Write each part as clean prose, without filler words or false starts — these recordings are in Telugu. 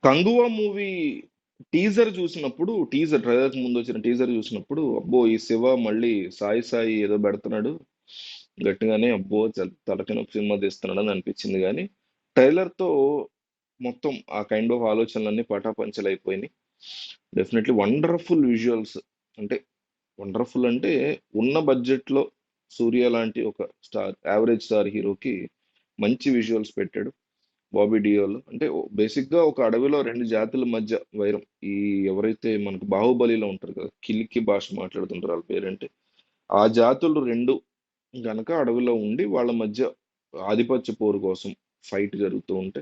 కంగువా మూవీ టీజర్ ట్రైలర్ ముందు వచ్చిన టీజర్ చూసినప్పుడు అబ్బో ఈ శివ మళ్ళీ సాయి సాయి ఏదో పెడుతున్నాడు గట్టిగానే అబ్బో తలకి నొప్పి సినిమా తీస్తున్నాడు అని అనిపించింది కానీ ట్రైలర్ తో మొత్తం ఆ కైండ్ ఆఫ్ ఆలోచనలన్నీ పటాపంచలైపోయినాయి. Definitely wonderful visuals. అంటే వండర్ఫుల్ అంటే ఉన్న బడ్జెట్ లో సూర్య లాంటి ఒక స్టార్ యావరేజ్ స్టార్ హీరోకి మంచి విజువల్స్ పెట్టాడు. బాబీ డియోల్ అంటే బేసిక్ గా ఒక అడవిలో రెండు జాతుల మధ్య వైరం. ఈ ఎవరైతే మనకు బాహుబలిలో ఉంటారు కదా, కిలికి భాష మాట్లాడుతుంటారు వాళ్ళ పేరంటే, ఆ జాతులు రెండు గనక అడవిలో ఉండి వాళ్ళ మధ్య ఆధిపత్య పోరు కోసం ఫైట్ జరుగుతూ ఉంటే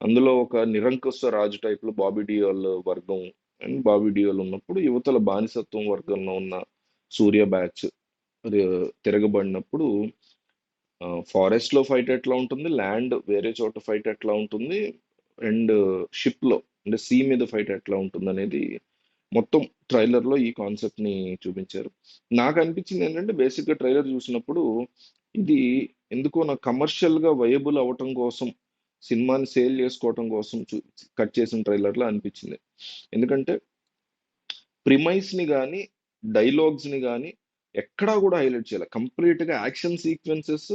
అందులో ఒక నిరంకుశ రాజు టైప్ లో బాబీ డియోల్ వర్గం అండ్ బాబీ డియోల్ ఉన్నప్పుడు యువతల బానిసత్వం వర్గంలో ఉన్న సూర్య బ్యాచ్ తిరగబడినప్పుడు ఫారెస్ట్ లో ఫైట్ ఎట్లా ఉంటుంది, ల్యాండ్ వేరే చోట ఫైట్ ఎట్లా ఉంటుంది, అండ్ షిప్ లో అంటే సీ మీద ఫైట్ ఎట్లా ఉంటుంది అనేది మొత్తం ట్రైలర్ లో ఈ కాన్సెప్ట్ ని చూపించారు. నాకు అనిపించింది ఏంటంటే బేసిక్ గా ట్రైలర్ చూసినప్పుడు ఇది ఎందుకో నాకు కమర్షియల్ గా వయబుల్ అవ్వటం కోసం సినిమాని సేల్ చేసుకోవటం కోసం కట్ చేసిన ట్రైలర్ లా అనిపించింది. ఎందుకంటే ప్రిమైస్ ని కానీ డైలాగ్స్ ని కానీ ఎక్కడా కూడా హైలైట్ చేయాలి. కంప్లీట్ గా యాక్షన్ సీక్వెన్సెస్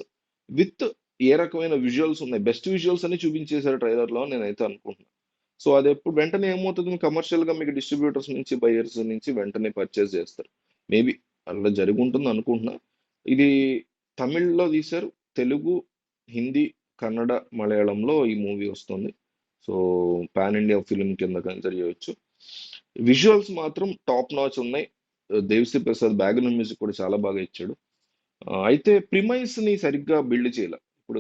విత్ ఏ రకమైన విజువల్స్ ఉన్నాయి, బెస్ట్ విజువల్స్ అని చూపించేశారు ట్రైలర్ లో అని నేనైతే అనుకుంటున్నాను. సో అది ఎప్పుడు వెంటనే ఏమవుతుంది, కమర్షియల్ గా మీకు డిస్ట్రిబ్యూటర్స్ నుంచి బయర్స్ నుంచి వెంటనే పర్చేస్ చేస్తారు. మేబీ అలా జరిగి ఉంటుంది అనుకుంటున్నా. ఇది తమిళ్లో తీశారు, తెలుగు, హిందీ, కన్నడ, మలయాళంలో ఈ మూవీ వస్తుంది. సో పాన్ ఇండియా ఫిలిం కింద కన్సిడర్ చేయొచ్చు. విజువల్స్ మాత్రం టాప్ నాచ్ ఉన్నాయి. దేవిశ్రీ ప్రసాద్ బ్యాక్గ్రౌండ్ మ్యూజిక్ కూడా చాలా బాగా ఇచ్చాడు. అయితే ప్రిమైస్ ని సరిగ్గా బిల్డ్ చేయాల. ఇప్పుడు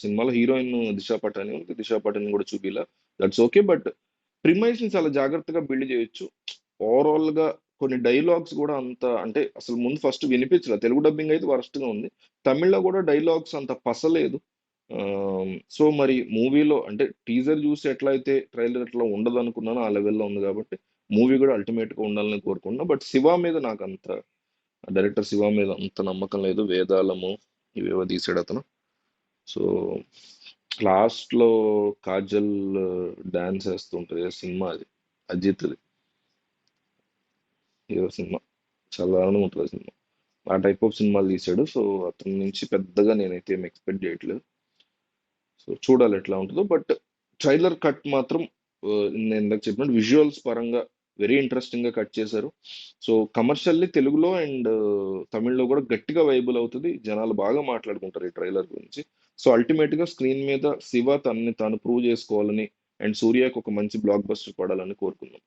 సినిమాలో హీరోయిన్ దిశా పటాని ఉంది, దిశా పటాని కూడా చూపిలా, దట్స్ ఓకే. బట్ ప్రిమైస్ ని చాలా జాగ్రత్తగా బిల్డ్ చేయొచ్చు. ఓవరాల్ గా కొన్ని డైలాగ్స్ కూడా అంత అంటే అసలు ముందు ఫస్ట్ వినిపించలే. తెలుగు డబ్బింగ్ అయితే వరస్ట్ గా ఉంది, తమిళ్లో కూడా డైలాగ్స్ అంత పసలేదు. సో మరి మూవీలో అంటే టీజర్ చూసి ఎట్లా అయితే ట్రైలర్ ఎట్లా ఉండదు అనుకున్నానో ఆ లెవెల్లో ఉంది కాబట్టి మూవీ కూడా అల్టిమేట్ గా ఉండాలని కోరుకున్నా. బట్ శివ మీద నాకు అంత డైరెక్టర్ శివ మీద అంత నమ్మకం లేదు. వేదాళము ఇవేవో తీసాడు అతను. సో లాస్ట్ లో కాజల్ డాన్స్ వేస్తుంటది ఆ సినిమా, అది అజిత్ హీరో సినిమా, చాలా దారుణంగా ఉంటుంది ఆ సినిమా. ఆ టైప్ ఆఫ్ సినిమాలు తీసాడు. సో అతని నుంచి పెద్దగా నేనైతే ఏం ఎక్స్పెక్ట్ చేయట్లేదు. సో చూడాలి ఎట్లా ఉంటుందో. బట్ ట్రైలర్ కట్ మాత్రం నేను ఇందాక చెప్పినట్టు విజువల్స్ పరంగా వెరీ ఇంట్రెస్టింగ్ గా కట్ చేశారు. సో కమర్షియల్లీ తెలుగులో అండ్ తమిళ్లో కూడా గట్టిగా వైబుల్ అవుతుంది, జనాలు బాగా మాట్లాడుకుంటారు ఈ ట్రైలర్ గురించి. సో అల్టిమేట్ గా స్క్రీన్ మీద శివ తనని తాను ప్రూవ్ చేసుకోవాలని అండ్ సూర్యకి ఒక మంచి బ్లాక్ బస్టర్ పడాలని కోరుకుందాం.